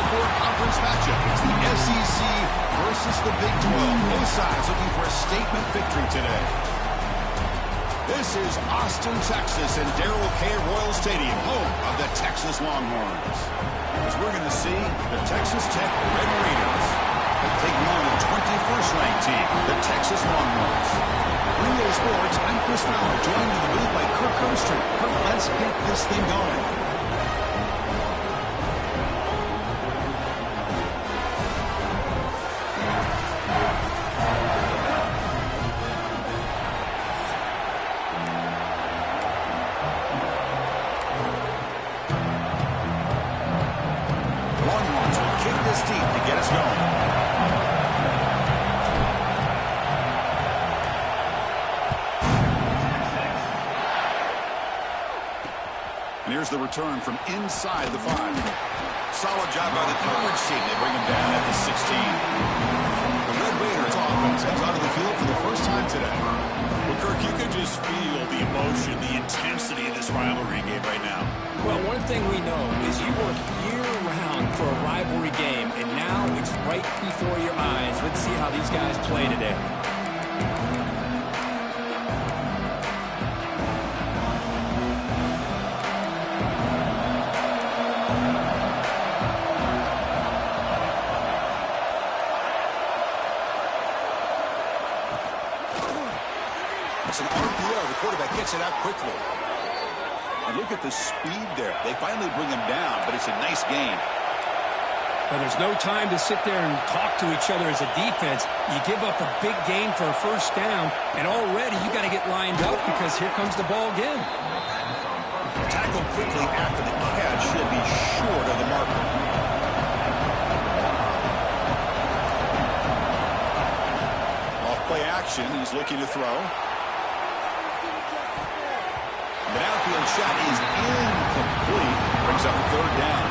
for a conference matchup. It's the SEC versus the Big 12. Both sides looking for a statement victory today. This is Austin, Texas, and Darrell K. Royal Stadium, home of the Texas Longhorns. As we're going to see the Texas Tech Red Raiders taking on the 21st ranked team, the Texas Longhorns. Relay Sports, I'm Chris Fowler, joined in the booth by Kirk Herbstreit. Kirk, let's get this thing going. And here's the return from inside the 5. Solid job by the coverage team. They bring him down at the 16. The Red Raiders offense heads onto the field for the first time today. Well, Kirk, you can just feel the emotion, the intensity of this rivalry game right now. Well, one thing we know is you work year-round for a rivalry game, and now it's right before your eyes. Let's see how these guys play today. It's an RPO. The quarterback gets it out quickly. And look at the speed there. They finally bring him down, but it's a nice game. Well, there's no time to sit there and talk to each other as a defense. You give up a big gain for a first down, and already you got to get lined up because here comes the ball again. Tackled quickly after the catch. Should be short of the marker. Off play action. He's looking to throw. The downfield shot is incomplete. Brings up third down.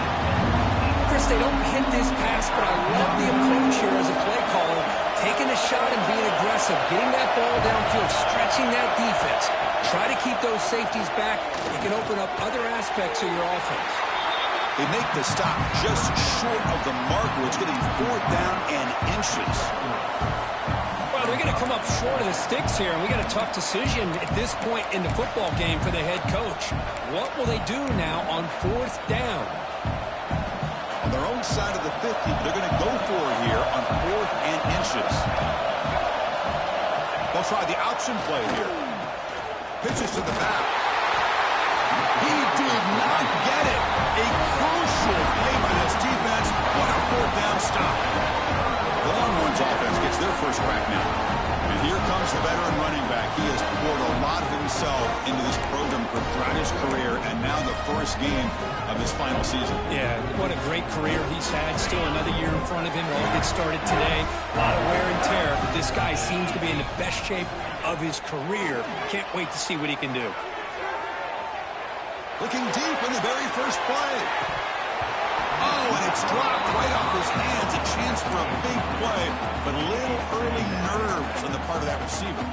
Chris, they don't hit this pass, but I love the approach here as a play caller. Taking a shot and being aggressive. Getting that ball downfield. Stretching that defense. Try to keep those safeties back. You can open up other aspects of your offense. They make the stop just short of the marker. It's getting fourth down and inches. They're going to come up short of the sticks here, and we got a tough decision at this point in the football game for the head coach. What will they do now on fourth down? On their own side of the 50, they're going to go for it here on fourth and inches. They'll try the option play here. Pitches to the back. He did not get it. A crucial play by this defense. What a fourth down stop. The Longhorns offense gets their first crack now. And here comes the veteran running back. He has poured a lot of himself into this program throughout his career, and now the first game of his final season. Yeah, what a great career he's had. Still another year in front of him. All gets started today. A lot of wear and tear, but this guy seems to be in the best shape of his career. Can't wait to see what he can do. Looking deep in the very first play. Oh, and it's dropped right off his hands. A chance for a big play, but a little early nerves on the part of that receiver.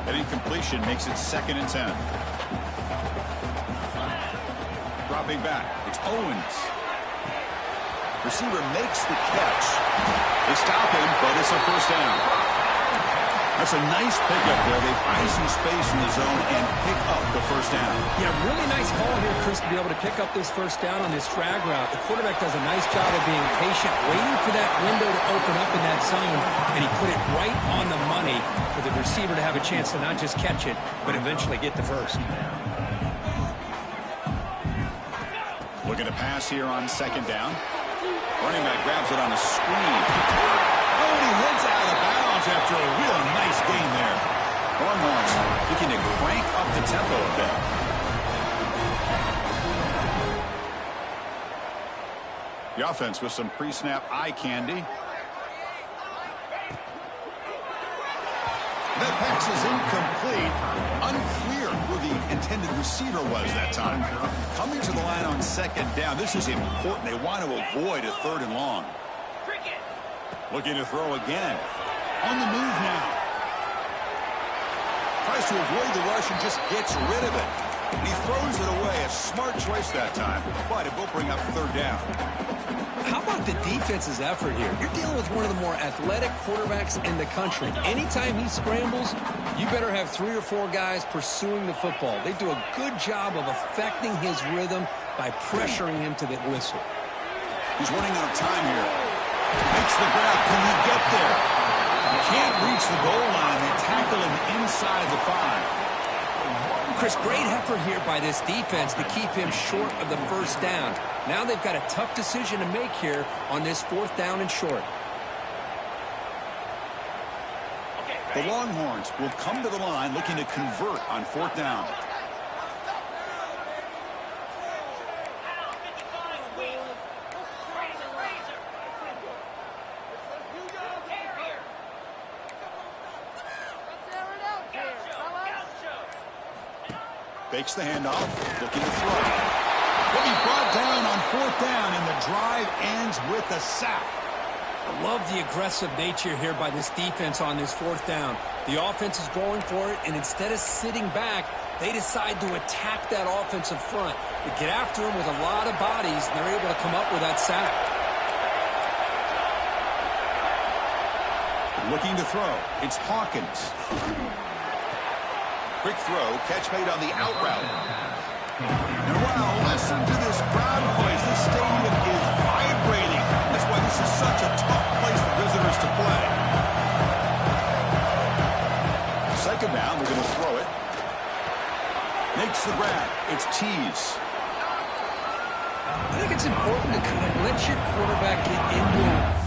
That incompletion makes it 2nd and 10. Dropping back, it's Owens. Receiver makes the catch. They stop him, but it's a first down. That's a nice pickup there. They find some space in the zone and pick up the first down. Yeah, really nice call here, Chris, to be able to pick up this first down on this drag route. The quarterback does a nice job of being patient, waiting for that window to open up in that zone, and he put it right on the money for the receiver to have a chance to not just catch it, but eventually get the first. Looking to pass here on 2nd down. Running back grabs it on a screen. Oh, and he heads out of bounds after a real nice gain there. Longhorns looking to crank up the tempo a bit. The offense with some pre-snap eye candy. That pass is incomplete. Unclear who the intended receiver was that time. Coming to the line on 2nd down. This is important. They want to avoid a 3rd and long. Looking to throw again. On the move now. Tries to avoid the rush and just gets rid of it. He throws it away. A smart choice that time. But it will bring up 3rd down. How about the defense's effort here? You're dealing with one of the more athletic quarterbacks in the country. Anytime he scrambles, you better have 3 or 4 guys pursuing the football. They do a good job of affecting his rhythm by pressuring him to the whistle. He's running out of time here. Makes the grab. Can he get there? Can't reach the goal line. They tackle him inside the 5. Chris, great effort here by this defense to keep him short of the first down. Now they've got a tough decision to make here on this 4th down and short. The Longhorns will come to the line looking to convert on 4th down. Fakes the handoff, looking to throw. Will be brought down on 4th down, and the drive ends with a sack. I love the aggressive nature here by this defense on this 4th down. The offense is going for it, and instead of sitting back, they decide to attack that offensive front. They get after him with a lot of bodies, and they're able to come up with that sack. Looking to throw. It's Hawkins. Quick throw, catch made on the out route. And wow, listen to this crowd noise. This stadium is vibrating. That's why this is such a tough place for visitors to play. 2nd down, we're going to throw it. Makes the grab. It's Tease. I think it's important to kind of let your quarterback get into it.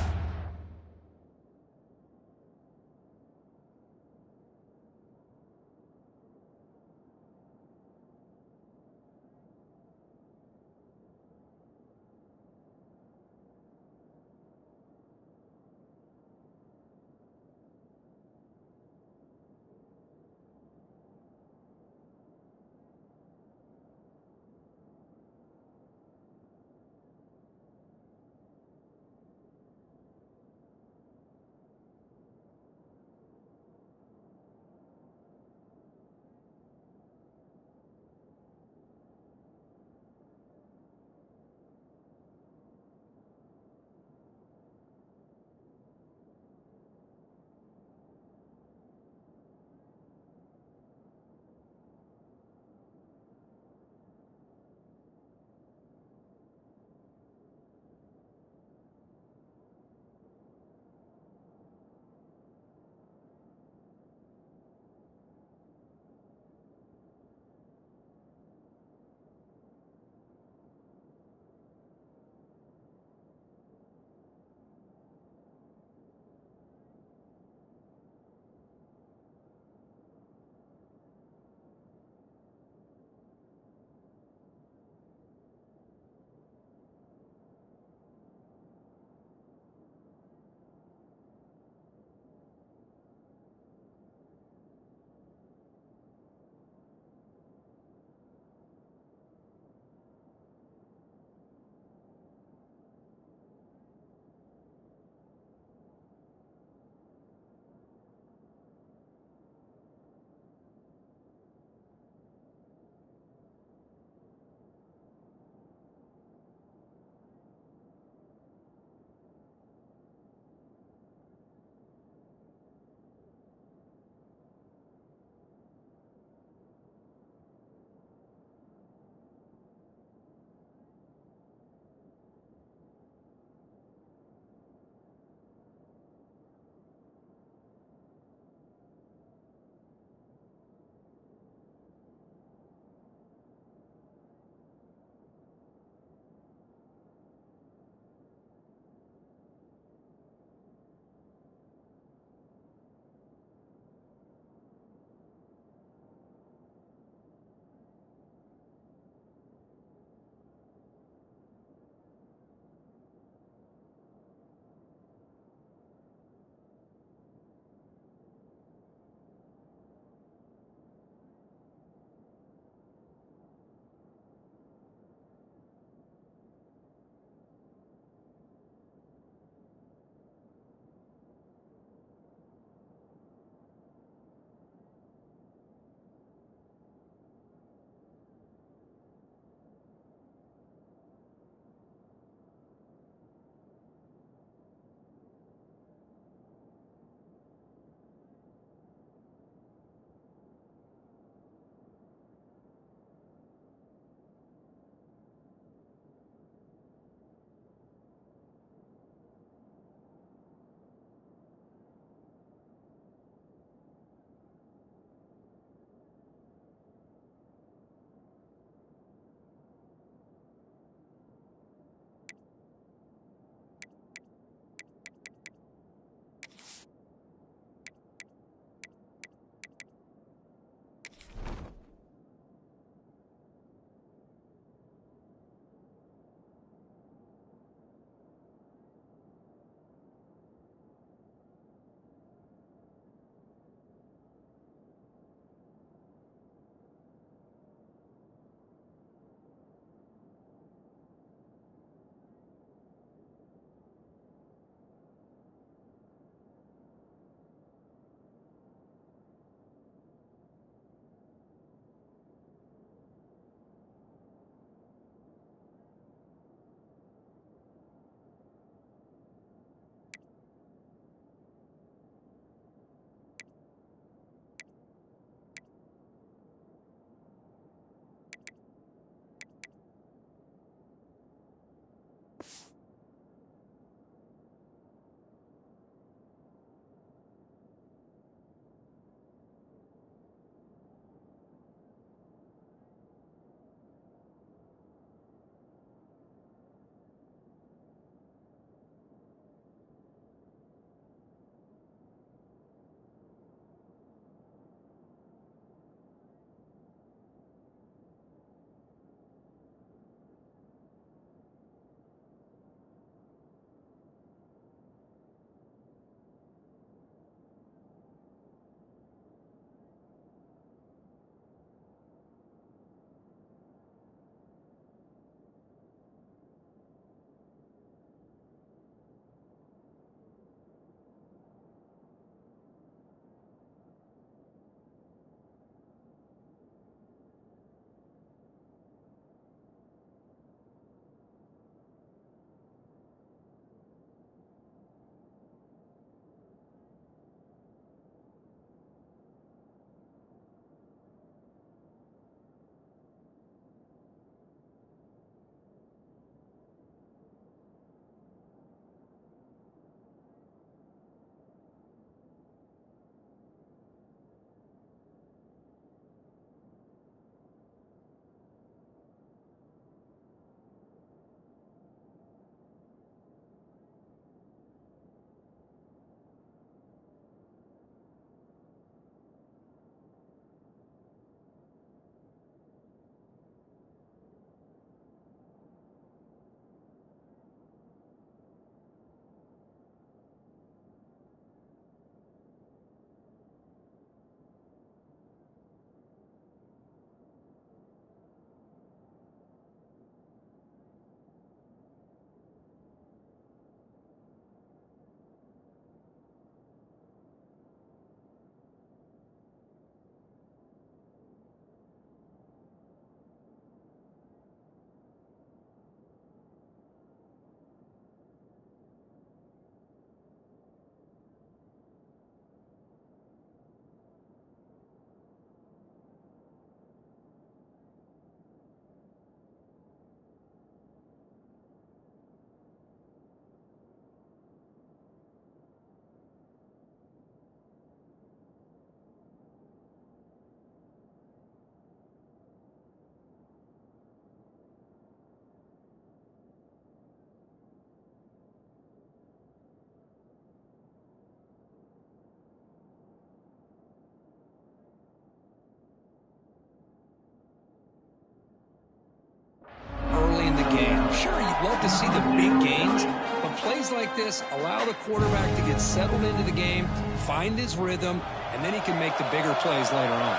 love to see the big gains, but plays like this allow the quarterback to get settled into the game, find his rhythm, and then he can make the bigger plays later on.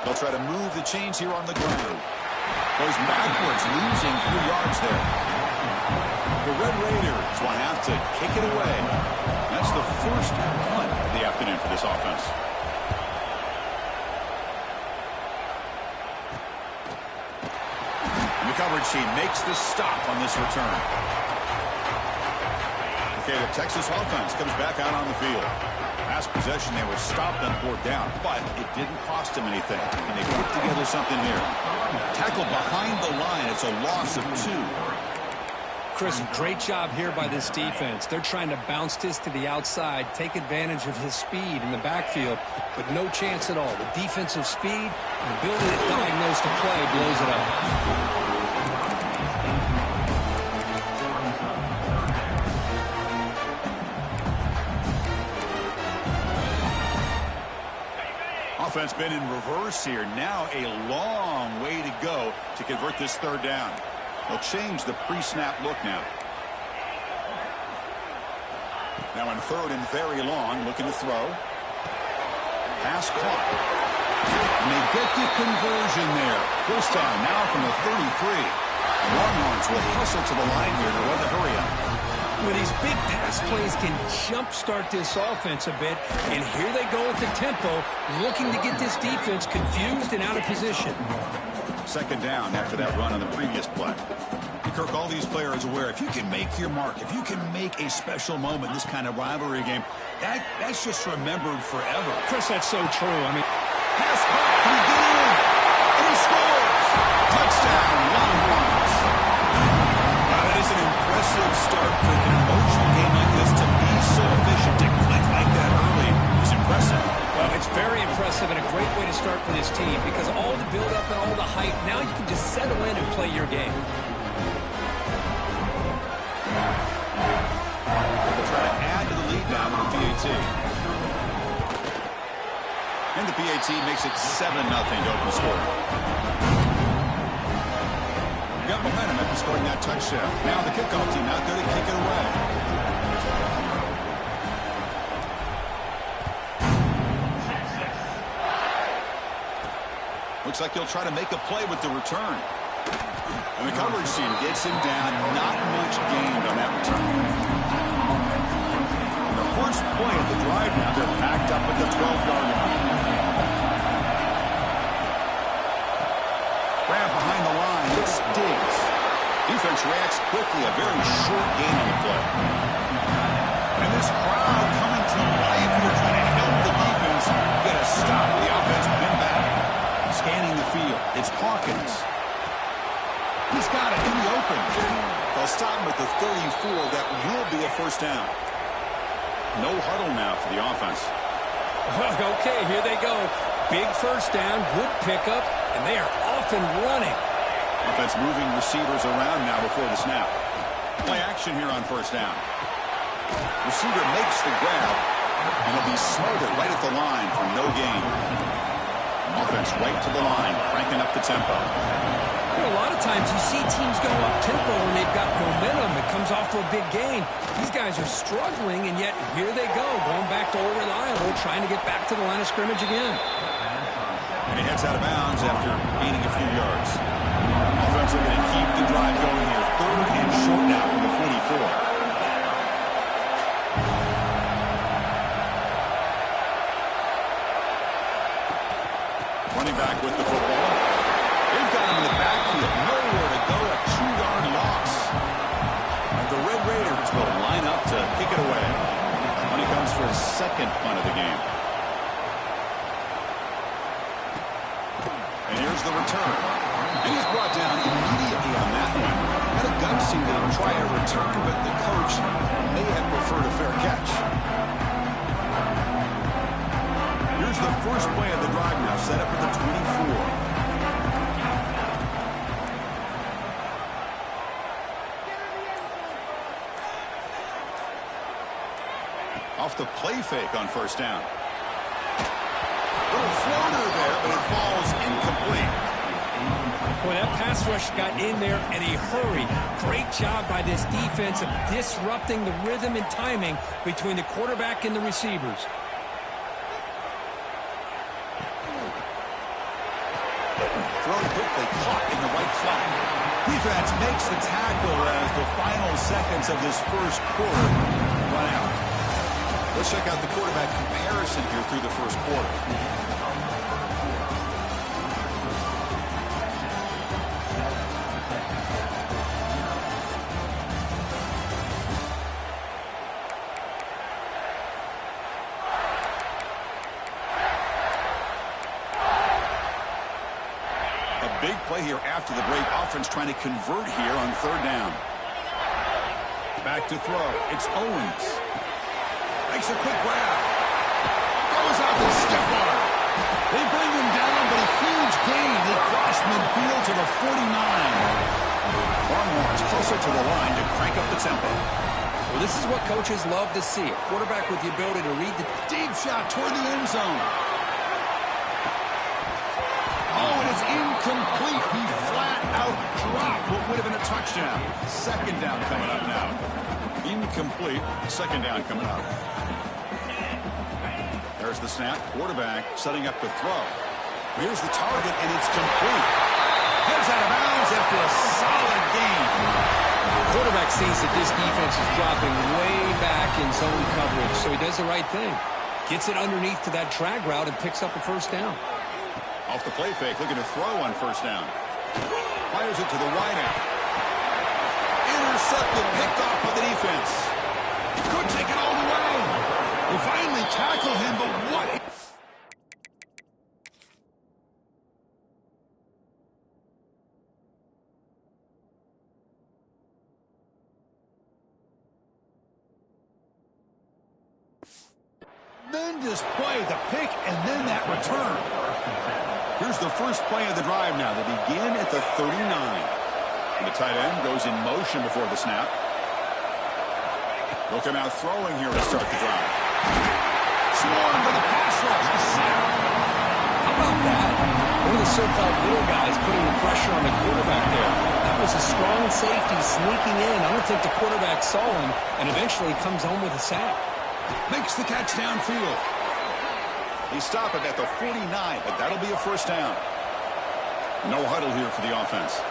They'll try to move the chains here on the ground. Goes backwards, losing 3 yards there. The Red Raiders will have to kick it away. That's the first punt of the afternoon for this offense. And the coverage team makes the stop on this return. Okay, the Texas offense comes back out on the field. Last possession, they were stopped on 4th down, but it didn't cost them anything. And they put together something here. Tackled behind the line. It's a loss of 2. Chris, great job here by this defense. They're trying to bounce this to the outside, take advantage of his speed in the backfield, but no chance at all. The defensive speed and the ability to diagnose the play blows it up. Offense been in reverse here. Now a long way to go to convert this 3rd down. They'll change the pre-snap look now. Now in 3rd and very long, looking to throw. Pass caught. And they get the conversion there. First time now from the 33. Longhorns will hustle to the line here to run the hurry up. Well, these big pass plays can jumpstart this offense a bit, and here they go with the tempo, looking to get this defense confused and out of position. 2nd down after that run on the previous play. Kirk, all these players aware, if you can make your mark, if you can make a special moment in this kind of rivalry game, that's just remembered forever. Chris, that's so true. I mean, pass caught, can he get in? And he scores! Touchdown, Longhorns! That is an impressive start for an emotional game like this. To be so efficient, to click like that early is impressive. Well, it's very impressive and a great way to start for this team because all the build-up and all the hype, now you can just settle in and play your game. They'll try to add to the lead now with the PAT. And the PAT makes it 7-0 to open the score. Got momentum after scoring that touchdown. Now the kickoff team out there to kick it away. Looks like he'll try to make a play with the return. And the coverage team gets him down. Not much gained on that return. And the first play of the drive now, they're backed up at the 12-yard line. Grab behind the line. It's Diggs. Defense reacts quickly. A very short gain on the play. And this crowd coming to life here trying to help the defense get a stop. The offense pinned back. Scanning the field. It's Hawkins. He's got it in the open. They'll stop him at the 34. That will be a 1st down. No huddle now for the offense. Okay, here they go. Big 1st down, good pickup, and they are off and running. Offense moving receivers around now before the snap. Play action here on 1st down. Receiver makes the grab, and he'll be smothered right at the line for no gain. Offense right to the line, cranking up the tempo. You know, a lot of times you see teams go up tempo when they've got momentum. It comes off for a big gain. These guys are struggling, and yet here they go, going back to old reliable, trying to get back to the line of scrimmage again. And he heads out of bounds after gaining a few yards. Offense looking to keep the drive going here. 3rd and short now from the 44. Running back with the football. They've got him in the backfield. Nowhere to go. A 2-yard loss. And the Red Raiders will line up to kick it away. When he comes for his 2nd punt of the game. And here's the return. And he's brought down immediately on that one. Had a gutsy to try a return, but the coach may have preferred a fair catch. Here's the first play of the drive now, set up at the 24. Off the play fake on 1st down. Little floater there, but it falls incomplete. Boy, that pass rush got in there in a hurry. Great job by this defense of disrupting the rhythm and timing between the quarterback and the receivers. Throw quickly, caught in the right flat. Defense makes the tackle as the final seconds of this first quarter run out. Let's check out the quarterback comparison here through the first quarter. Big play here after the break. Offense trying to convert here on third down. Back to throw. It's Owens. Makes a quick grab. Goes out to stiff arm. They bring him down, but a huge gain. They cross midfield to the 49. Longhorns closer to the line to crank up the tempo. Well, this is what coaches love to see. A quarterback with the ability to read the Deep shot toward the end zone. Oh, and it's incomplete. He flat out dropped what would have been a touchdown. Second down coming up now. Incomplete. Second down coming up. There's the snap. Quarterback setting up the throw. Here's the target, and it's complete. Heads out of bounds after a solid gain. The quarterback sees that this defense is dropping way back in zone coverage, so he does the right thing. Gets it underneath to that drag route and picks up a first down. Off the play fake, looking to throw on first down. Fires it to the wideout. Intercepted, picked off by the defense. Could take it all the way. They finally tackle him, but what? Tremendous play, the pick, and then that return. Here's the first play of the drive now. They begin at the 39. And the tight end goes in motion before the snap. They'll come out throwing here to start the drive. Swarmed by the pass rush. A sack. How about that? One of the so-called little guys putting the pressure on the quarterback there. That was a strong safety sneaking in. I don't think the quarterback saw him, and eventually comes home with a sack. Makes the catch downfield. They stop it at the 49, but that'll be a first down. No huddle here for the offense.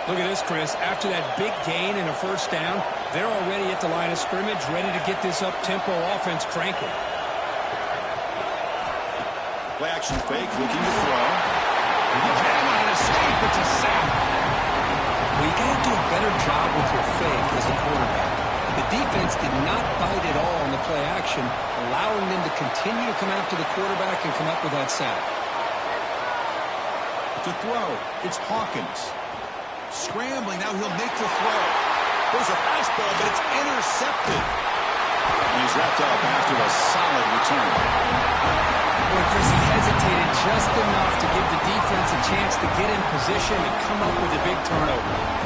Look at this, Chris. After that big gain and a first down, they're already at the line of scrimmage, ready to get this up-tempo offense cranking. Play action fake, looking to throw. He cannot escape. It's a sack. Well, you got to do a better job with your fake as a quarterback. The defense did not bite at all on the play action, allowing them to continue to come after the quarterback and come up with that sack. To throw, it's Hawkins. Scrambling, now he'll make the throw. There's a fastball, but it's intercepted. And he's wrapped up after a solid return. Well, Chris, he hesitated just enough to give the defense a chance to get in position and come up with a big turnover.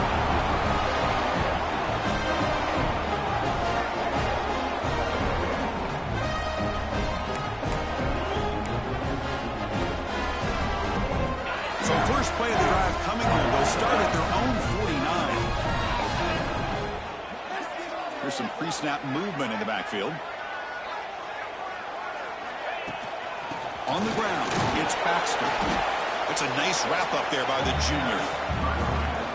So first play of the drive coming here. They'll start at their own 49. There's some pre-snap movement in the backfield. On the ground, it's Baxter. It's a nice wrap-up there by the junior.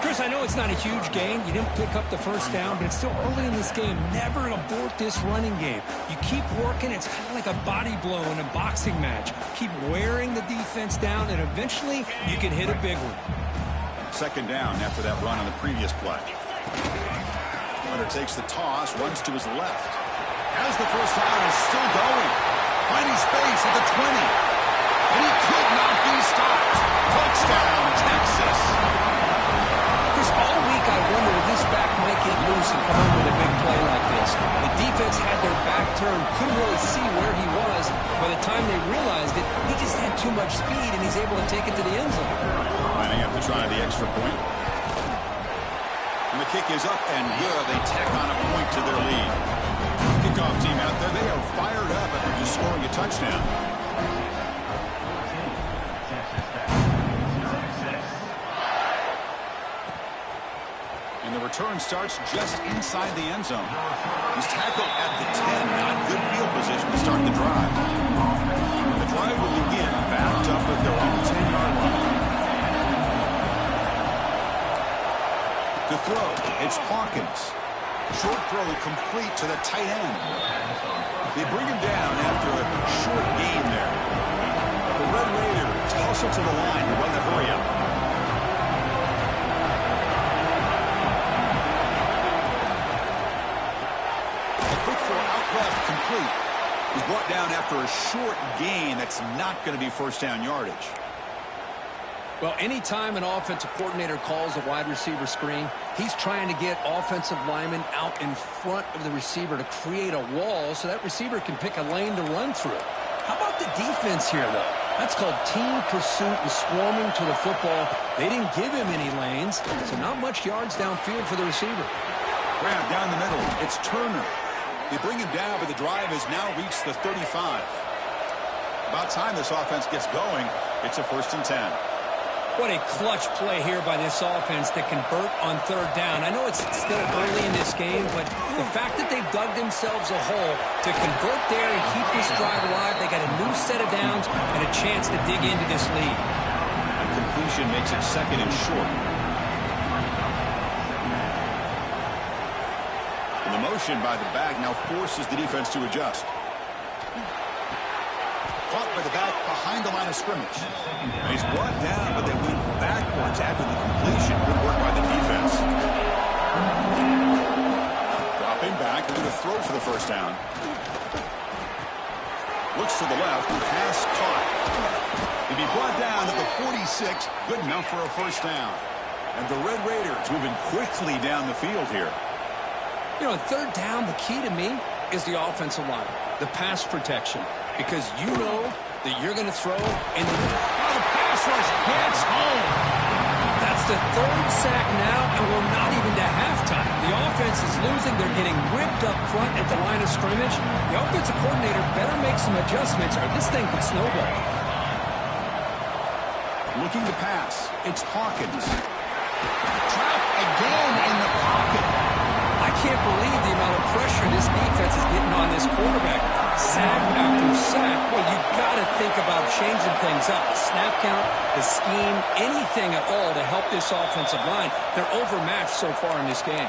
Chris, I know it's not a huge gain. You didn't pick up the first down, but it's still early in this game. Never abort this running game. You keep working. It's kind of like a body blow in a boxing match. Keep wearing the defense down, and eventually you can hit a big one. Second down after that run on the previous play. Hunter takes the toss, runs to his left. As the first down is still going. Finding space at the 20. And he could not be stopped. Touchdown, Texas. Chris, all week I wondered if this back might get loose and come up with a big play like this. The defense had their back turned, couldn't really see where he was. By the time they realized it, he just had too much speed, and he's able to take it to the end zone. Lining up to try the extra point. And the kick is up and good. They tack on a point to their lead. Kickoff team out there, they are fired up after just scoring a touchdown. And the return starts just inside the end zone. He's tackled at the 10. Not good field position to start the drive. The drive will begin backed up at their own 10-yard line. To throw, it's Hawkins. Short throw complete to the tight end. They bring him down after a short gain there. The Red Raiders toss it to the line to run the hurry up. Left complete. He's brought down after a short gain. That's not going to be first down yardage. Well, anytime an offensive coordinator calls a wide receiver screen, he's trying to get offensive linemen out in front of the receiver to create a wall so that receiver can pick a lane to run through. How about the defense here, though? That's called team pursuit and swarming to the football. They didn't give him any lanes, so not much yards downfield for the receiver. Grab down the middle. It's Turner. They bring him down, but the drive has now reached the 35. About time this offense gets going. It's a 1st and 10. What a clutch play here by this offense to convert on 3rd down. I know it's still early in this game, but the fact that they've dug themselves a hole to convert there and keep this drive alive, they got a new set of downs and a chance to dig into this lead. A completion makes it 2nd and short. And the motion by the back now forces the defense to adjust. Caught by the back behind the line of scrimmage. And he's brought down, but they went backwards after the completion. Good work by the defense. Dropping back, they're going to throw for the 1st down. Looks to the left, pass caught. He'll be brought down at the 46. Good enough for a 1st down. And the Red Raiders moving quickly down the field here. You know, on 3rd down, the key to me is the offensive line, the pass protection, because you know that you're going to throw, and the pass rush gets home. That's the 3rd sack now, and we're not even to halftime. The offense is losing. They're getting ripped up front at the line of scrimmage. The offensive coordinator better make some adjustments, or this thing could snowball. Looking to pass. It's Hawkins. Trapped again in the pocket. I can't believe the amount of pressure this defense is getting on this quarterback. Sack after sack. Well, you got to think about changing things up. The snap count, the scheme, anything at all to help this offensive line. They're overmatched so far in this game.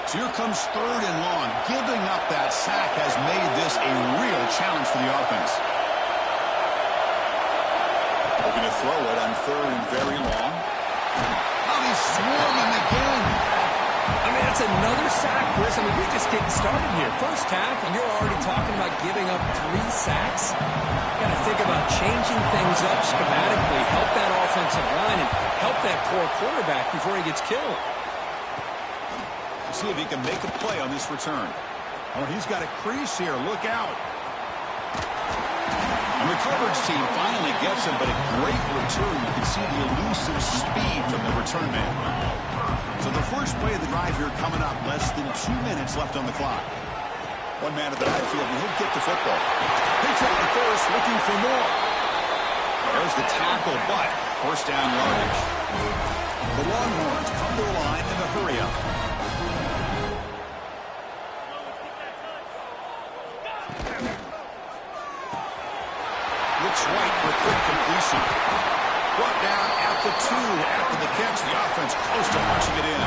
So here comes 3rd and long. Giving up that sack has made this a real challenge for the offense. They're going to throw it on 3rd and very long. Oh, he's swarming again. I mean, that's another sack, Chris. I mean, we're just getting started here. 1st half, and you're already talking about giving up 3 sacks. Got to think about changing things up schematically, help that offensive line, and help that poor quarterback before he gets killed. See if he can make a play on this return. Oh, he's got a crease here. Look out. And the coverage team finally gets him, but a great return. You can see the elusive speed from the return man. So the first play of the drive here coming up. Less than 2 minutes left on the clock. One man at the backfield, and he'll get the football. Picks up the first, looking for more. There's the tackle, but 1st down yardage. The Longhorns come to the line in the hurry up. Looks right for a quick completion. Brought down at the 2 after the catch. The offense close to punching it in.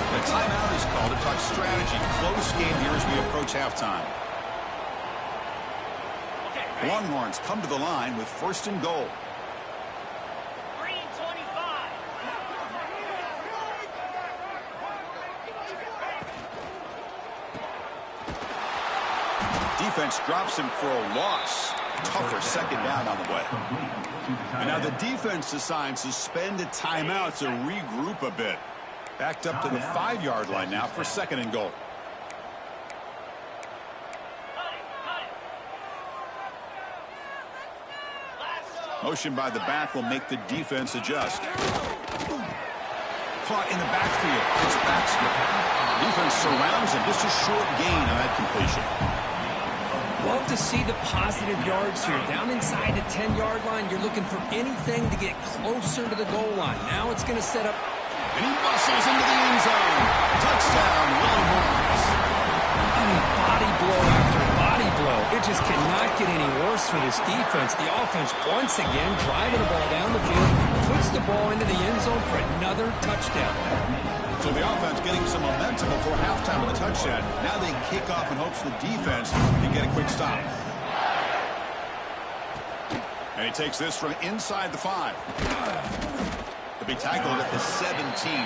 The timeout is called to talk strategy. Close game here as we approach halftime. Longhorns come to the line with 1st and goal. 3:25. Defense drops him for a loss. Tougher 2nd down on the way. And now the defense decides to spend a timeout to regroup a bit. Backed up to the 5-yard line now for 2nd and goal. Motion by the back will make the defense adjust. Caught in the backfield. It's Baxter. Defense surrounds him. Just a short gain on that completion. Well, to see the positive yards here. Down inside the 10-yard line, you're looking for anything to get closer to the goal line. Now it's going to set up. And he muscles into the end zone. Touchdown, Longhorns. I mean, body blow after body blow. It just cannot get any worse for this defense. The offense, once again, driving the ball down the field, puts the ball into the end zone for another touchdown. So the offense getting some momentum before halftime with a touchdown. Now they kick off in hopes the defense can get a quick stop. And he takes this from inside the 5. To be tackled at the 17.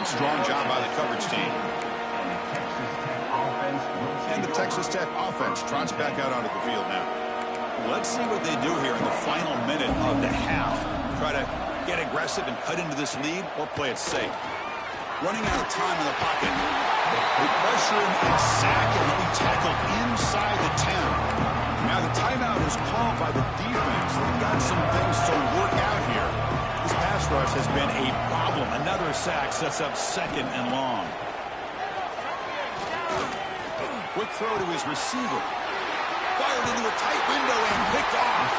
Strong job by the coverage team. And the Texas Tech offense trots back out onto the field now. Let's see what they do here in the final minute of the half. Try to get aggressive and cut into this lead or play it safe. Running out of time in the pocket. They pressure him and sack him. He'll be tackled inside the 10. Now the timeout is called by the defense. They've got some things to work out here. This pass rush has been a problem. Another sack sets up 2nd and long. Quick throw to his receiver. Fired into a tight window and picked off.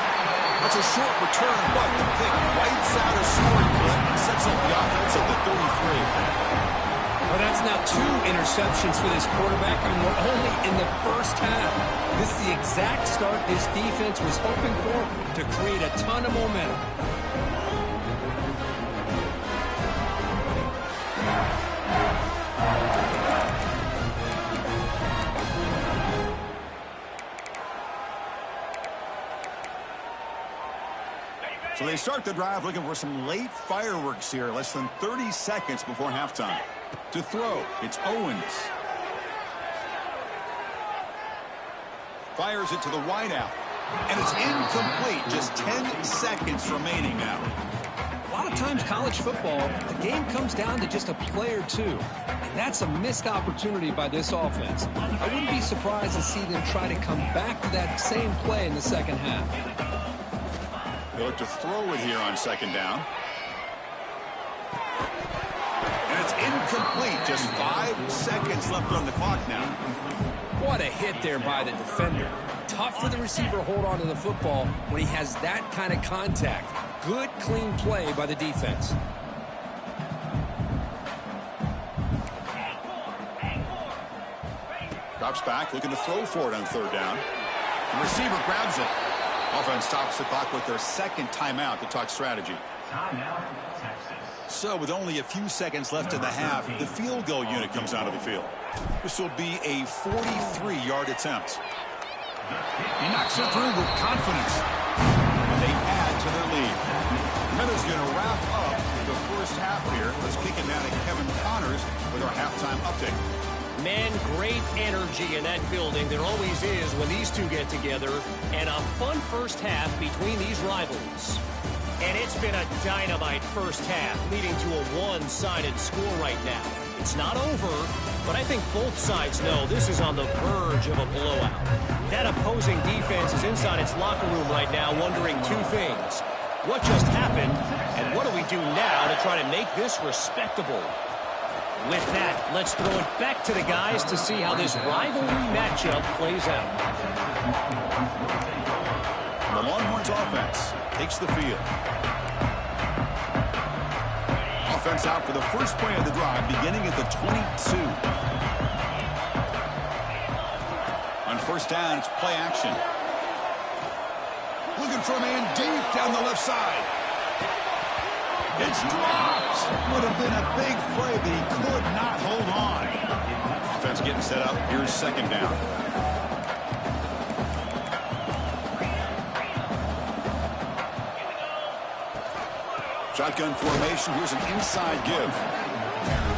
That's a short return, but the pick wipes out a scoring clip and sets up the offense at the 33. Well, that's now 2 interceptions for this quarterback, and we're only in the first half. This is the exact start this defense was hoping for to create a ton of momentum. So they start the drive looking for some late fireworks here, less than 30 seconds before halftime. To throw, it's Owens. Fires it to the wideout. And it's incomplete. Just 10 seconds remaining now. A lot of times college football, the game comes down to just a play or two. And that's a missed opportunity by this offense. I wouldn't be surprised to see them try to come back to that same play in the second half. They look to throw it here on 2nd down. And it's incomplete. Just 5 seconds left on the clock now. What a hit there by the defender. Tough for the receiver to hold on to the football when he has that kind of contact. Good, clean play by the defense. Drops back, looking to throw for it on 3rd down. The receiver grabs it. Offense stops the clock with their 2nd timeout to talk strategy. So with only a few seconds left in the half, the field goal unit comes out of the field. This will be a 43-yard attempt. He knocks it through with confidence. And they add to their lead. That is going to wrap up the first half here. Let's kick it now to Kevin Connors with our halftime update. Man, great energy in that building. There always is when these two get together. And a fun first half between these rivals. And it's been a dynamite first half, leading to a one-sided score right now. It's not over, but I think both sides know this is on the verge of a blowout. That opposing defense is inside its locker room right now wondering 2 things. What just happened, and what do we do now to try to make this respectable? With that, let's throw it back to the guys to see how this rivalry matchup plays out. The Longhorns offense takes the field. Offense out for the first play of the drive, beginning at the 22. On 1st down, it's play action. Looking for a man deep down the left side. It's dropped. Would have been a big play, but he could not hold on. Offense getting set up. Here's 2nd down. Shotgun formation. Here's an inside give.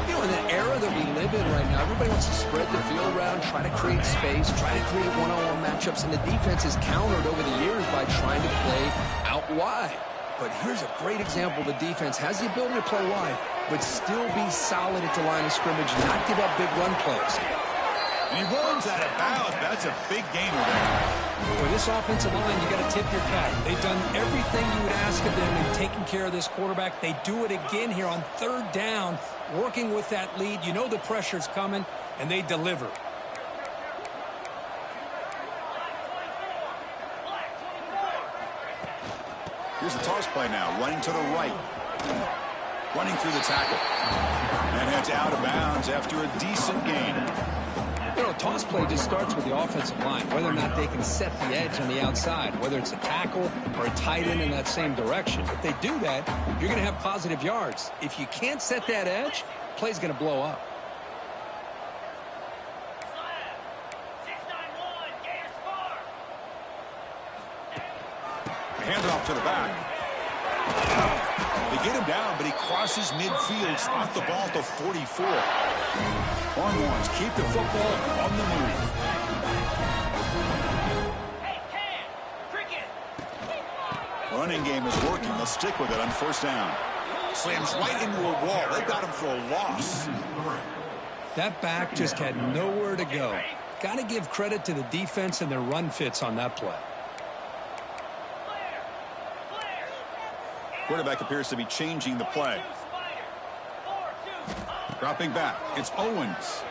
You know, in the era that we live in right now, everybody wants to spread the field around, try to create space, try to create one-on-one matchups, and the defense is countered over the years by trying to play out wide. But here's a great example. The defense has the ability to play wide, but still be solid at the line of scrimmage, not give up big run plays. And he runs out of bounds. That's a big gainer there. For this offensive line, you got to tip your cap. They've done everything you would ask of them in taking care of this quarterback. They do it again here on 3rd down, working with that lead. You know the pressure's coming, and they deliver. Here's the toss play now, running to the right. Running through the tackle. And heads out of bounds after a decent gain. You know, a toss play just starts with the offensive line, whether or not they can set the edge on the outside, whether it's a tackle or a tight end in that same direction. If they do that, you're going to have positive yards. If you can't set that edge, play's going to blow up. Hand off to the back. They get him down, but he crosses midfield, spot the ball to 44. Longhorns keep the football on the move. Running game is working. They'll stick with it on first down. Slams right into a wall. They got him for a loss. That back just had nowhere to go. Got to give credit to the defense and their run fits on that play. Quarterback appears to be changing the play. Dropping back. It's Owens.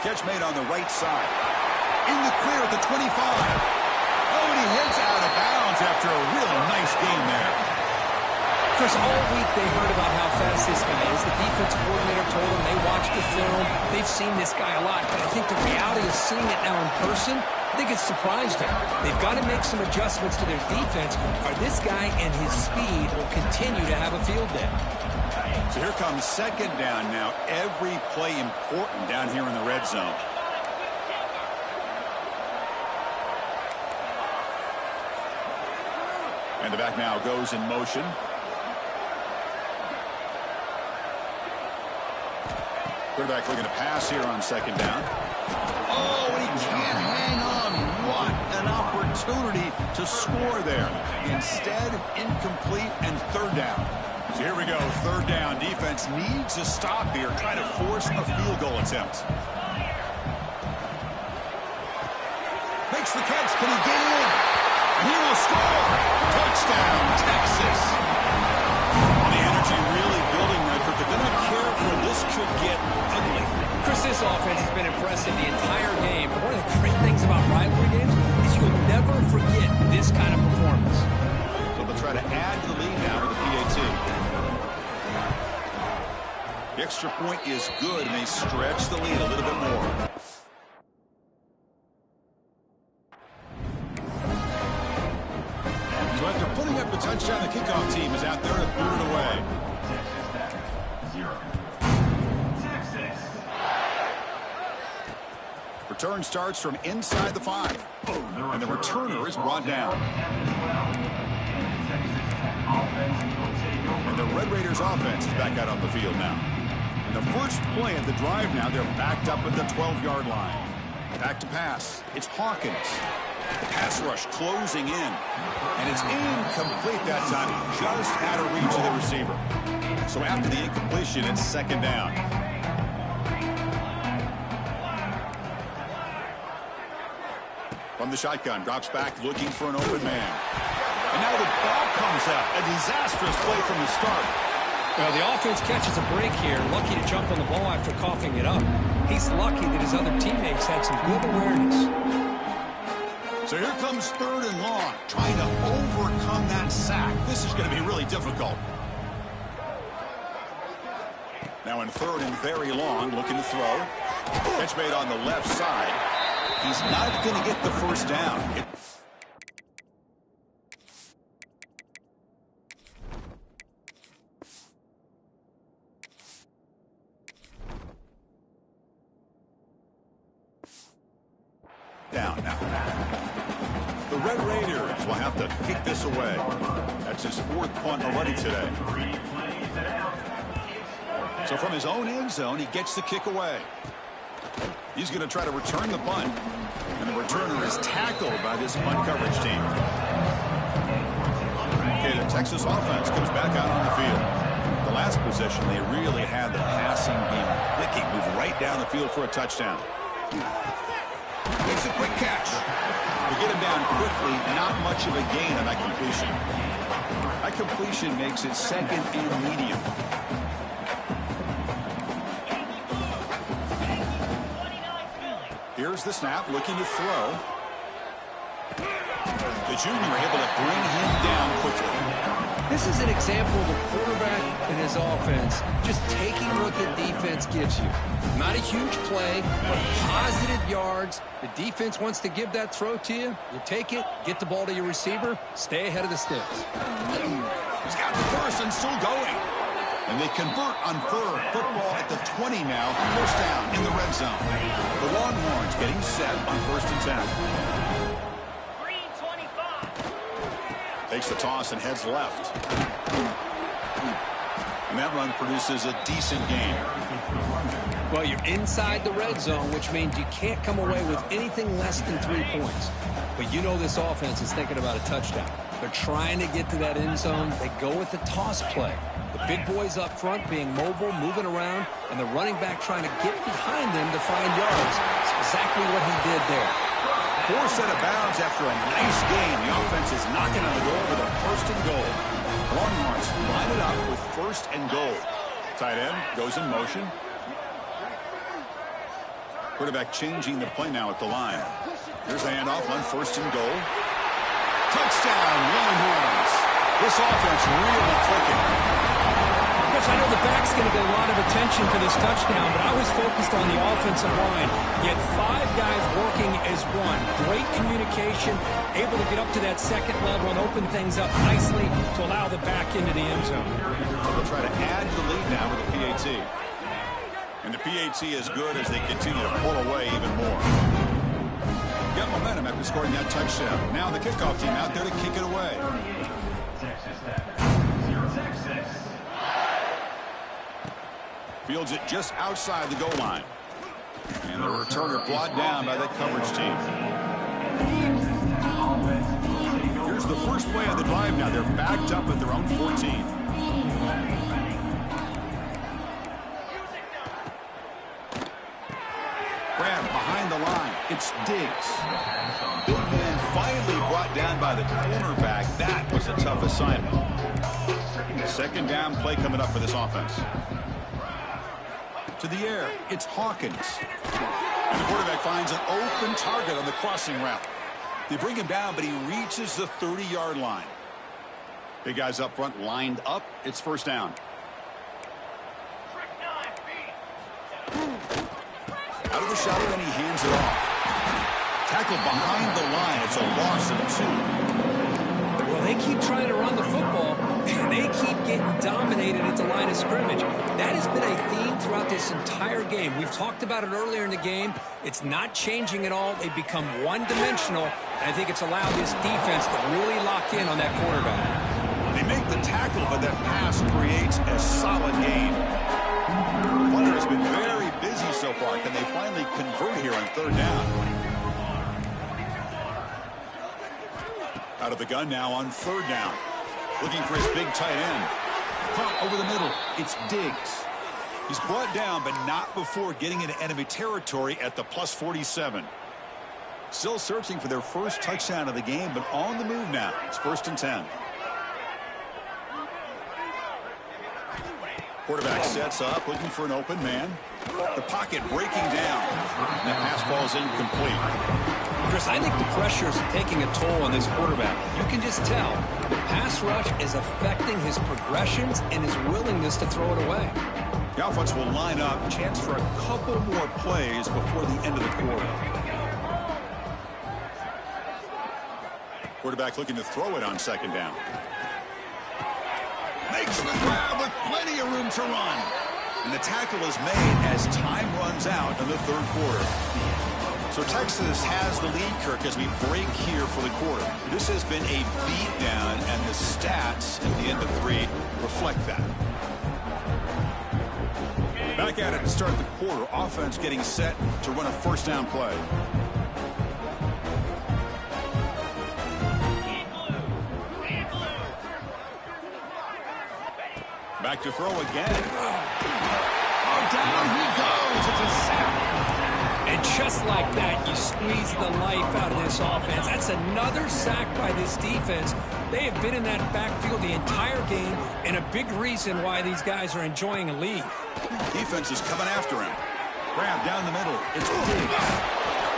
Catch made on the right side. In the clear at the 25. Oh, and he heads out of bounds after a really nice game there. Chris, all week they heard about how fast this guy is. The defense coordinator told them they watched the film. They've seen this guy a lot. But I think the reality of seeing it now in person, I think it's surprised them. They've got to make some adjustments to their defense, or this guy and his speed will continue to have a field day. So here comes second down now. Every play important down here in the red zone. And the back now goes in motion. Quarterback looking to pass here on second down. Oh, and he can't hang on. What an opportunity to score there. Instead, incomplete and third down. So here we go, third down. Defense needs a stop here, trying to force a field goal attempt. Makes the catch. Can he get in? He will score. Touchdown, Texas. Well, the energy really building there, but they're not careful. This could get ugly. Chris, this offense has been impressive the entire game. But one of the great things about rivalry games is you'll never forget this kind of performance. So they'll try to add to the lead now with the PAT. The extra point is good, and they stretch the lead a little bit more. So after putting up a touchdown, the kickoff team is out there to boot it away. Return starts from inside the 5. And the returner is brought down. And the Red Raiders offense is back out on the field now. And the first play of the drive now, they're backed up at the 12-yard line. Back to pass. It's Hawkins. Pass rush closing in. And it's incomplete that time. Just out of reach of the receiver. So after the incompletion, it's second down. From the shotgun, drops back looking for an open man. And now the ball comes out. A disastrous play from the start. Well, the offense catches a break here. Lucky to jump on the ball after coughing it up. He's lucky that his other teammates had some good awareness. So here comes third and long, trying to overcome that sack. This is going to be really difficult. Now in third and very long, looking to throw. Catch made on the left side. He's not going to get the first down. Down now. The Red Raiders will have to kick this away. That's his fourth punt already today. So from his own end zone, he gets the kick away. He's going to try to return the punt. And the returner is tackled by this punt coverage team. Okay, the Texas offense comes back out on the field. The last possession, they really had the passing game clicking. Moved right down the field for a touchdown. Makes a quick catch. To get him down quickly, not much of a gain on that completion. That completion makes it second and medium. Here's the snap, looking to throw. The junior able to bring him down quickly. This is an example of a quarterback and his offense just taking what the defense gives you. Not a huge play, but positive yards. The defense wants to give that throw to you. You take it, get the ball to your receiver, stay ahead of the sticks. He's got the first and still going. And they convert on third. Football at the 20 now. First down in the red zone. The Longhorns getting set on 1st and 10. Takes the toss and heads left. And that run produces a decent gain. Well, you're inside the red zone, which means you can't come away with anything less than 3 points. But you know this offense is thinking about a touchdown. They're trying to get to that end zone. They go with the toss play. The big boys up front being mobile, moving around, and the running back trying to get behind them to find yards. It's exactly what he did there. 4 set of bounds after a nice game. The offense is knocking on the door with a 1st and goal. Longhorns line it up with 1st and goal. Tight end goes in motion. Quarterback changing the play now at the line. Here's the handoff on 1st and goal. Touchdown, Longhorns. This offense really clicking. Chris, I know the back's going to get a lot of attention for this touchdown, but I was focused on the offensive line. You had 5 guys working as one. Great communication, able to get up to that second level and open things up nicely to allow the back into the end zone. So they'll try to add to the lead now with the PAT. And the PAT is good as they continue to pull away even more. Got momentum after scoring that touchdown. Now the kickoff team out there to kick it away. Fields it just outside the goal line. And the returner brought down by that coverage team. Here's the first play of the drive now. They're backed up at their own 14. Grab behind the line. It's Diggs. Big man finally brought down by the cornerback. That was a tough assignment. 2nd down play coming up for this offense. To the air, it's Hawkins. And the quarterback finds an open target on the crossing route. They bring him down, but he reaches the 30-yard line. Big guys up front lined up. It's 1st down. Out of the shuttle, and he hands it off. Tackled behind the line. It's a loss of 2. Well, they keep trying to run the football, and they keep getting dominated at the line of scrimmage. That has been a theme throughout this entire game. We've talked about it earlier in the game. It's not changing at all. They've become one-dimensional, and I think it's allowed this defense to really lock in on that quarterback. They make the tackle, but that pass creates a solid gain. Hunter has been very busy so far. Can they finally convert here on 3rd down? Out of the gun now on 3rd down. Looking for his big tight end. Pump over the middle. It's Diggs. He's brought down, but not before getting into enemy territory at the plus 47. Still searching for their first touchdown of the game, but on the move now. It's 1st and 10. Quarterback sets up, looking for an open man. The pocket breaking down. That pass falls incomplete. Chris, I think the pressure is taking a toll on this quarterback. You can just tell the pass rush is affecting his progressions and his willingness to throw it away. The offense will line up. Chance for a couple more plays before the end of the quarter. Quarterback looking to throw it on 2nd down. Makes the grab with plenty of room to run. And the tackle is made as time runs out in the 3rd quarter. So Texas has the lead, Kirk, as we break here for the quarter. This has been a beatdown, and the stats at the end of 3 reflect that. Back at it to start the quarter. Offense getting set to run a 1st down play. Back to throw again. Oh, down he goes. It's a sack. And just like that, you squeeze the life out of this offense. That's another sack by this defense. They have been in that backfield the entire game, and a big reason why these guys are enjoying a lead. Defense is coming after him. Grab down the middle. It's Diggs.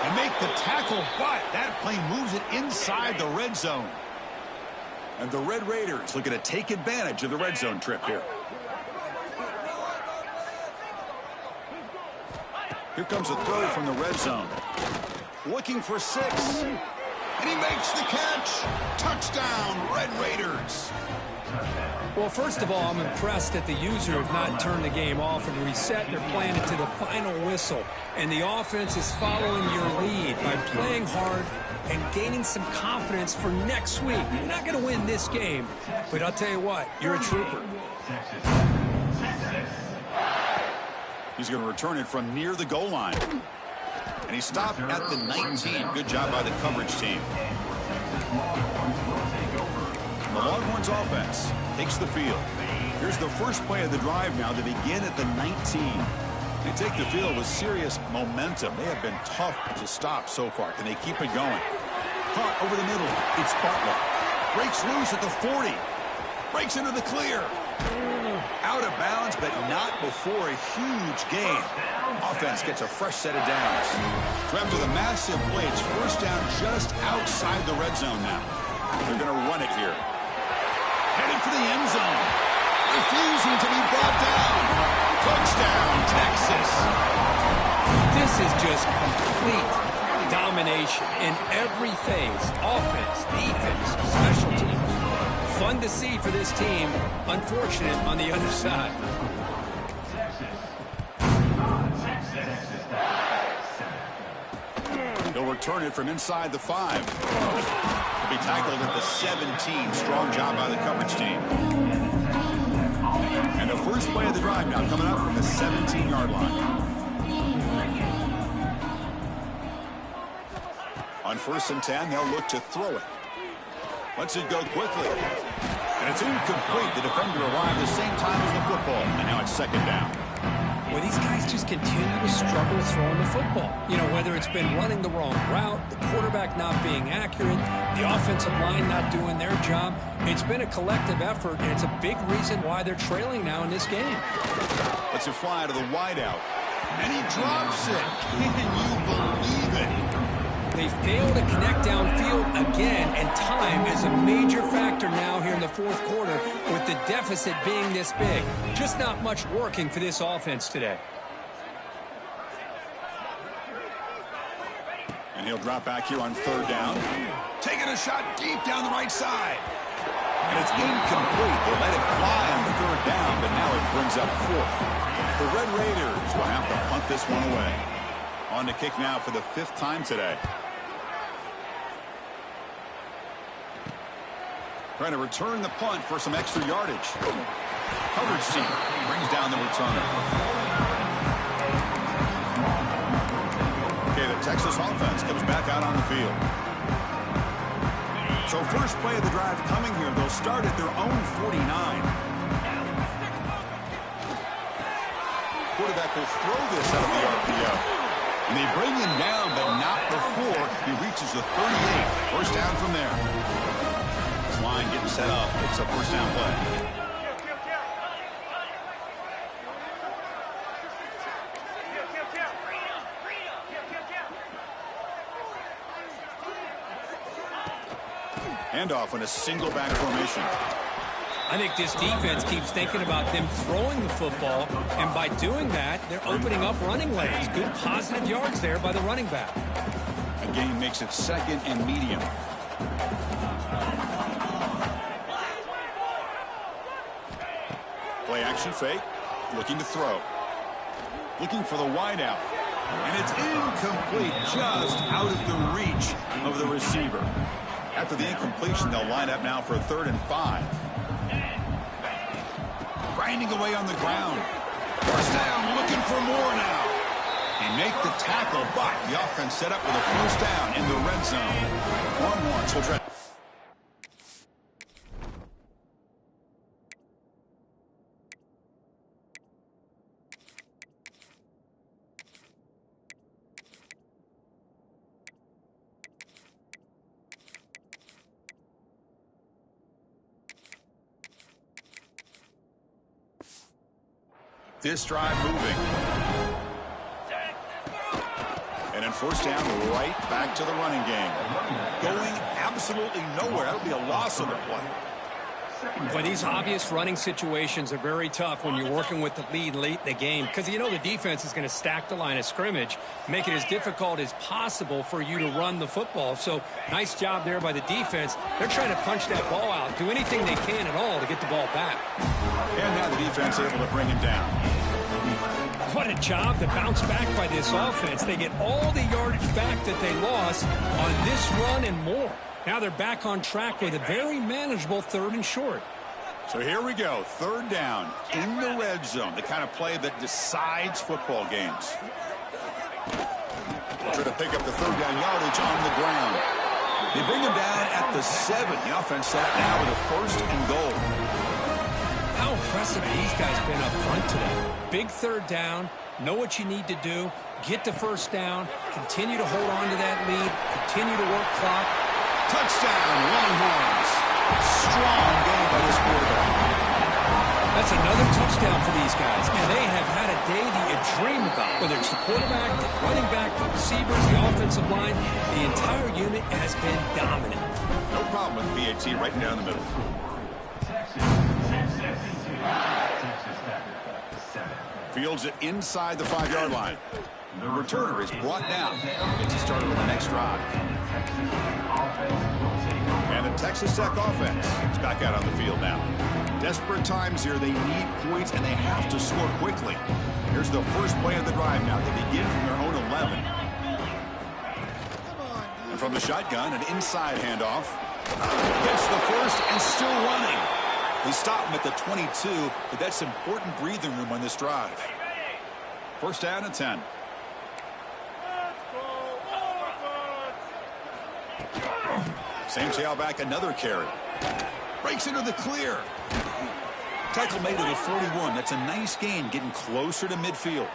And make the tackle, but that play moves it inside the red zone. And the Red Raiders looking to take advantage of the red zone trip here. Here comes a throw from the red zone. Looking for 6. And he makes the catch. Touchdown, Red Raiders. Well, first of all, I'm impressed that the user have not turned the game off and reset. They're playing it to the final whistle. And the offense is following your lead by playing hard and gaining some confidence for next week. You're not going to win this game, but I'll tell you what, you're a trooper. He's going to return it from near the goal line. And he stopped at the 19. Good job by the coverage team. The Longhorns offense takes the field. Here's the first play of the drive now to begin at the 19. They take the field with serious momentum. They have been tough to stop so far. Can they keep it going? Caught over the middle. It's Butler. Breaks loose at the 40. Breaks into the clear. Out of bounds, but not before a huge gain. Offense gets a fresh set of downs. So after the massive play, it's first down just outside the red zone now. They're going to run it here. Headed for the end zone. Refusing to be brought down. Touchdown, Texas. This is just complete domination in every phase. Offense, defense, special teams. Fun to see for this team. Unfortunate on the other side. He'll return it from inside the 5. He'll be tackled at the 17. Strong job by the coverage team. And the first play of the drive now coming up from the 17-yard line. On 1st and 10, they'll look to throw it. Lets it go quickly. And it's incomplete. The defender arrived the same time as the football. And now it's 2nd down. Well, these guys just continue to struggle throwing the football. You know, whether it's been running the wrong route, the quarterback not being accurate, the offensive line not doing their job. It's been a collective effort, and it's a big reason why they're trailing now in this game. Lets it fly to the wideout. And he drops it. Can you believe it? They fail to connect downfield again, and time is a major factor now here in the 4th quarter with the deficit being this big. Just not much working for this offense today. And he'll drop back here on 3rd down. Taking a shot deep down the right side. And it's incomplete. They let it fly on 3rd down, but now it brings up 4th. The Red Raiders will have to punt this one away. On to kick now for the 5th time today. Trying to return the punt for some extra yardage. Coverage team brings down the returner. Okay, the Texas offense comes back out on the field. So first play of the drive coming here. They'll start at their own 49. Quarterback will throw this out of the RPO. And they bring him down, but not before he reaches the 38. First down from there. Line getting set up. It's a first down play. Handoff in a single back formation. I think this defense keeps thinking about them throwing the football, and by doing that, they're opening up running lanes. Good positive yards there by the running back. A gain makes it 2nd and medium. Play action fake. Looking to throw. Looking for the wideout. And it's incomplete, just out of the reach of the receiver. After the incompletion, they'll line up now for a 3rd and 5. Grinding away on the ground. First down, looking for more now. They make the tackle, but the offense set up with a first down in the red zone. Longhorns will try. This drive moving. And And then first down, right back to the running game. Going absolutely nowhere. That would be a loss on the play. Well, these obvious running situations are very tough when you're working with the lead late in the game because you know the defense is going to stack the line of scrimmage, make it as difficult as possible for you to run the football. So nice job there by the defense. They're trying to punch that ball out, do anything they can at all to get the ball back. And now the defense able to bring him down. What a job to bounce back by this offense. They get all the yardage back that they lost on this run and more. Now they're back on track with a very manageable 3rd and short. So here we go. 3rd down in the red zone. The kind of play that decides football games. Trying to pick up the 3rd down yardage on the ground. They bring him down at the 7. The offense set up now with a 1st and goal. How impressive these guys been up front today. Big 3rd down. Know what you need to do. Get the 1st down. Continue to hold on to that lead. Continue to work clock. Touchdown, Longhorns. Strong game by this quarterback. That's another touchdown for these guys. And they have had a day that you dream about. Whether it's the quarterback, the running back, the receivers, the offensive line, the entire unit has been dominant. No problem with BAT right down the middle. Fields it inside the 5-yard line. The returner is brought down. Gets started on the next drive. And the Texas Tech offense is back out on the field now. Desperate times here. They need points, and they have to score quickly. Here's the first play of the drive now. They begin from their own 11. And from the shotgun, an inside handoff. Gets the first and still running. They stop him at the 22, but that's important breathing room on this drive. First down and 10. Same tailback, another carry. Breaks into the clear. Tackle made to the 41. That's a nice gain, getting closer to midfield.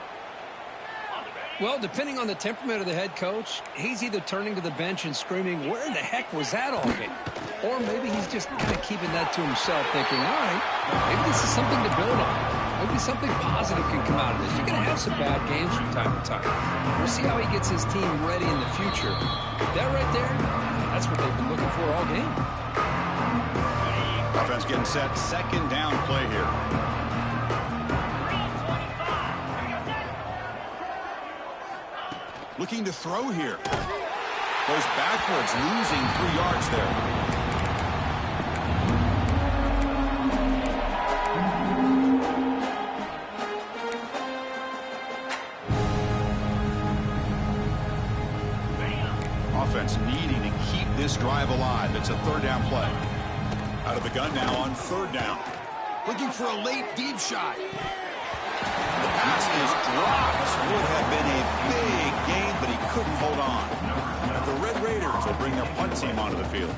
Well, depending on the temperament of the head coach, he's either turning to the bench and screaming, where in the heck was that all game? Or maybe he's just kind of keeping that to himself, thinking, all right, maybe this is something to build on. Maybe something positive can come out of this. You're going to have some bad games from time to time. We'll see how he gets his team ready in the future. But that right there, that's what they've been looking for all game. Offense getting set. 2nd down play here. Looking to throw here. Goes backwards, losing 3 yards there. Offense needing to keep this drive alive. It's a 3rd down play. Out of the gun now on 3rd down. Looking for a late deep shot. The pass is dropped. Would have been a big gain, but he couldn't hold on. The Red Raiders will bring their punt team onto the field.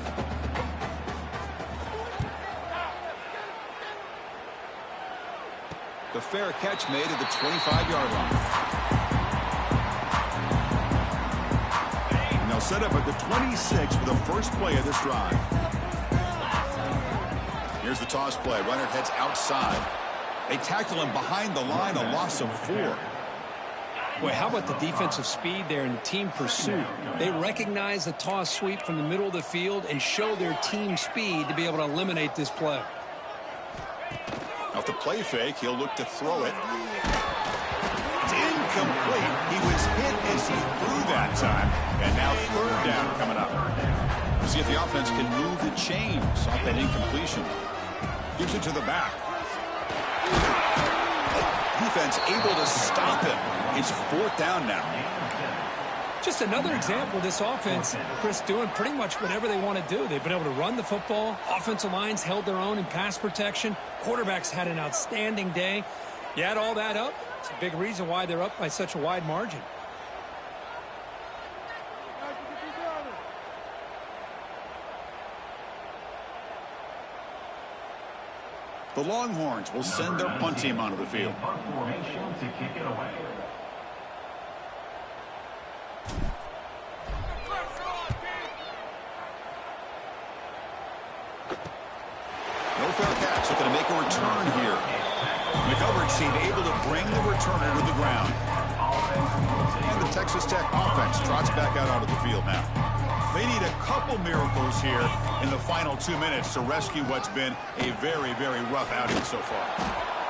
The fair catch made at the 25-yard line. And they'll set up at the 26 for the first play of this drive. Here's the toss play. Runner heads outside. They tackle him behind the line, a loss of 4. Boy, how about the defensive speed there and team pursuit? They recognize the toss sweep from the middle of the field and show their team speed to be able to eliminate this play. Off the play fake, he'll look to throw it. It's incomplete. He was hit as he threw that time. And now 3rd down coming up. We'll see if the offense can move the chains off that incompletion. Gives it to the back. Defense able to stop him. It's 4th down now. Just another example of this offense, Chris, doing pretty much whatever they want to do. They've been able to run the football. Offensive lines held their own in pass protection. Quarterbacks had an outstanding day. You add all that up, it's a big reason why they're up by such a wide margin. The Longhorns will send their punt team onto the field. No fair catch. Looking to make a return here. McCoverage seemed able to bring the returner to the ground. And the Texas Tech offense trots back out onto the field now. They need a couple miracles here in the final 2 minutes to rescue what's been a very, very rough outing so far.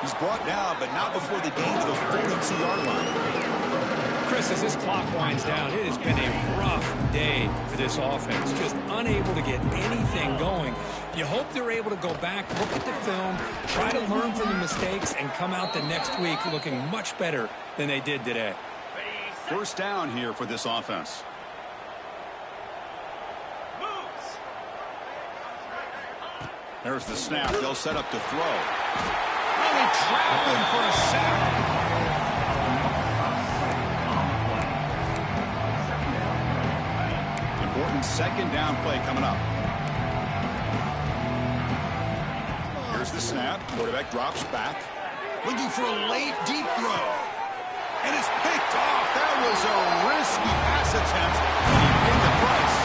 He's brought down, but not before they gain to the 42-yard line. Chris, as this clock winds down, it has been a rough day for this offense. Just unable to get anything going. You hope they're able to go back, look at the film, try to learn from the mistakes, and come out the next week looking much better than they did today. First down here for this offense. There's the snap. They'll set up to throw. Really traveling for a sack. Important second down play coming up. Here's the snap. Quarterback drops back. Looking for a late deep throw. And it's picked off. That was a risky pass attempt. And he paid the price.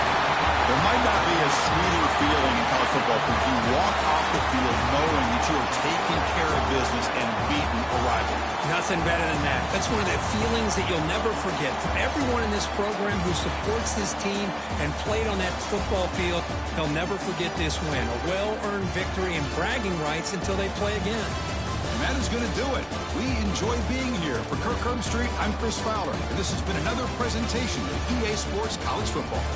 There might not be a sweeter feeling in college football when you walk off the field knowing that you are taking care of business and beating a rival. Nothing better than that. That's one of the feelings that you'll never forget. For everyone in this program who supports this team and played on that football field, they'll never forget this win. A well-earned victory and bragging rights until they play again. And that is going to do it. We enjoy being here. For Kirk Street, I'm Chris Fowler, and this has been another presentation of EA Sports College Football.